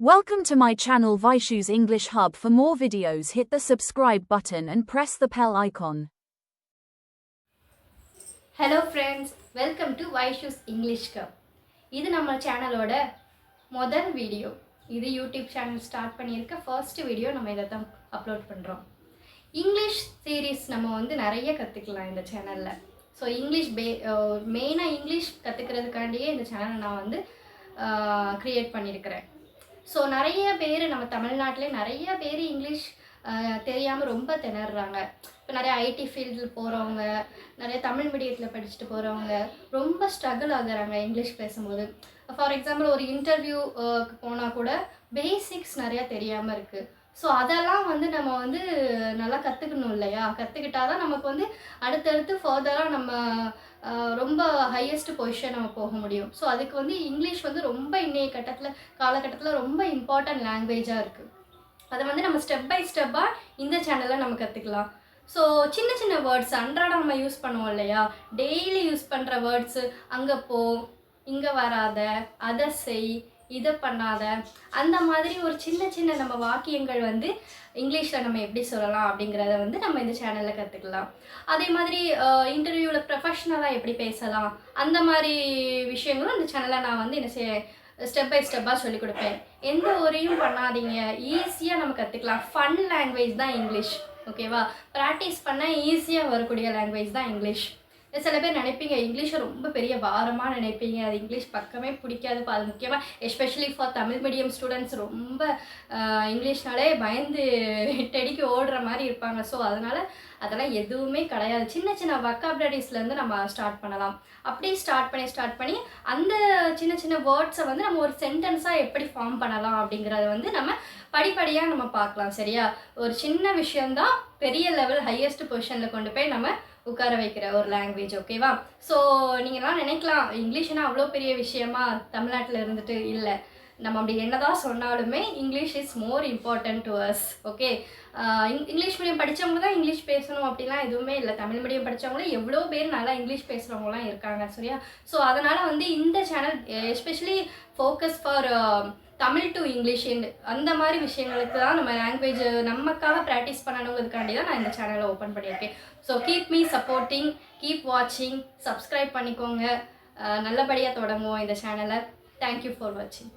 Welcome to my channel Vaishu's English Hub. For more videos, hit the subscribe button and press the bell icon. Hello friends, welcome to Vaishu's English Hub. இது நம்ம சேனலோட முதல் video. இது YouTube channel start பண்ணியிருக்க first video நம்ம இதை தான் upload பண்ணுறோம். இங்கிலீஷ் சீரீஸ் நம்ம வந்து நிறைய கற்றுக்கலாம் இந்த சேனலில். ஸோ இங்கிலீஷ் மெயினாக இங்கிலீஷ் கற்றுக்கிறதுக்காண்டியே இந்த சேனலை நான் வந்து க்ரியேட் பண்ணியிருக்கிறேன். ஸோ நிறைய பேர் நம்ம தமிழ்நாட்டிலே நிறைய பேர் இங்கிலீஷ் தெரியாமல் ரொம்ப திணறாங்க. இப்போ நிறைய ஐடி ஃபீல்டில் போகிறவங்க, நிறைய தமிழ் மீடியத்தில் படிச்சுட்டு போகிறவங்க ரொம்ப ஸ்ட்ரகிள் ஆகுறாங்க இங்கிலீஷ் பேசும்போது. ஃபார் எக்ஸாம்பிள் ஒரு இன்டர்வியூ போனால் கூட பேசிக்ஸ் நிறையா தெரியாமல் இருக்குது. ஸோ அதெல்லாம் வந்து நம்ம வந்து நல்லா கற்றுக்கணும் இல்லையா? கற்றுக்கிட்டால் தான் நமக்கு வந்து அடுத்தடுத்து ஃபர்தராக நம்ம ரொம்ப ஹையஸ்ட் பொசிஷன் நம்ம போக முடியும். ஸோ அதுக்கு வந்து இங்கிலீஷ் வந்து ரொம்ப இன்றைய காலகட்டத்தில் ரொம்ப இம்பார்ட்டன்ட் லாங்குவேஜாக இருக்குது. அதை வந்து நம்ம ஸ்டெப் பை ஸ்டெப்பாக இந்த சேனலில் நம்ம கற்றுக்கலாம். ஸோ சின்ன சின்ன வேர்ட்ஸ் அன்றாடம் நம்ம யூஸ் பண்ணுவோம் இல்லையா? டெய்லி யூஸ் பண்ணுற வேர்ட்ஸு, அங்கே போ, இங்கே வராத, அதை செய், இதை பண்ணாத, அந்த மாதிரி ஒரு சின்ன சின்ன நம்ம வாக்கியங்கள் வந்து இங்கிலீஷில் நம்ம எப்படி சொல்லலாம் அப்படிங்கிறத வந்து நம்ம இந்த சேனலில் கற்றுக்கலாம். அதே மாதிரி இன்டர்வியூவில் ப்ரொஃபஷ்னலாக எப்படி பேசலாம், அந்த மாதிரி விஷயங்களும் இந்த சேனலில் நான் வந்து என்ன ஸ்டெப் பை ஸ்டெப்பாக சொல்லிக் கொடுப்பேன். எந்த ஒரையும் பண்ணாதீங்க, ஈஸியாக நம்ம கற்றுக்கலாம். ஃபன் லாங்குவேஜ் தான் இங்கிலீஷ், ஓகேவா? ப்ராக்டிஸ் பண்ணால் ஈஸியாக வரக்கூடிய லாங்குவேஜ் தான் இங்கிலீஷ். சில பேர் நினைப்பீங்க இங்கிலீஷை ரொம்ப பெரிய பாரமாக நினைப்பீங்க, அது இங்கிலீஷ் பக்கமே பிடிக்காதுப்பா. அது முக்கியமாக especially for Tamil medium students ரொம்ப இங்கிலீஷ்னாலே பயந்து டெடிக்கு ஓடுற மாதிரி இருப்பாங்க. ஸோ அதெல்லாம் எதுவுமே கிடையாது. சின்ன சின்ன வொக்காபுலரிஸ்லேருந்து நம்ம ஸ்டார்ட் பண்ணலாம். அப்படியே ஸ்டார்ட் பண்ணி அந்த சின்ன சின்ன வேர்ட்ஸை வந்து நம்ம ஒரு சென்டென்ஸாக எப்படி ஃபார்ம் பண்ணலாம் அப்படிங்கிறத வந்து நம்ம படிப்படியாக நம்ம பார்க்கலாம். சரியா? ஒரு சின்ன விஷயந்தான் பெரிய லெவல் ஹையஸ்ட் பொசிஷனில் கொண்டு போய் நம்ம உட்கார வைக்கிற ஒரு லாங்குவேஜ், ஓகேவா? ஸோ நீங்கள்லாம் நினைக்கலாம் இங்கிலீஷ்னா அவ்வளோ பெரிய விஷயமா தமிழ்நாட்டில் இருந்துட்டு. இல்லை, நம்ம அப்படி என்னதான் சொன்னாலுமே English is more important to us, okay? English medium படித்தவங்க தான் இங்கிலீஷ் பேசணும் அப்படிலாம் எதுவுமே இல்லை. தமிழ் மீடியம் படித்தவங்களும் எவ்வளோ பேர் நல்லா இங்கிலீஷ் பேசுகிறவங்களாம் இருக்காங்க, சரியா? ஸோ அதனால் வந்து இந்த channel especially focus for Tamil to English அந்த மாதிரி விஷயங்களுக்கு தான் நம்ம லாங்குவேஜ் நமக்காக ப்ராக்டிஸ் பண்ணணுங்கிறதுக்காண்டி தான் நான் இந்த சேனலை ஓப்பன் பண்ணியிருக்கேன். So keep me supporting, keep வாட்சிங், சப்ஸ்கிரைப் பண்ணிக்கோங்க. நல்லபடியாக தொடங்குவோம் இந்த சேனலை. தேங்க்யூ ஃபார் வாட்சிங்.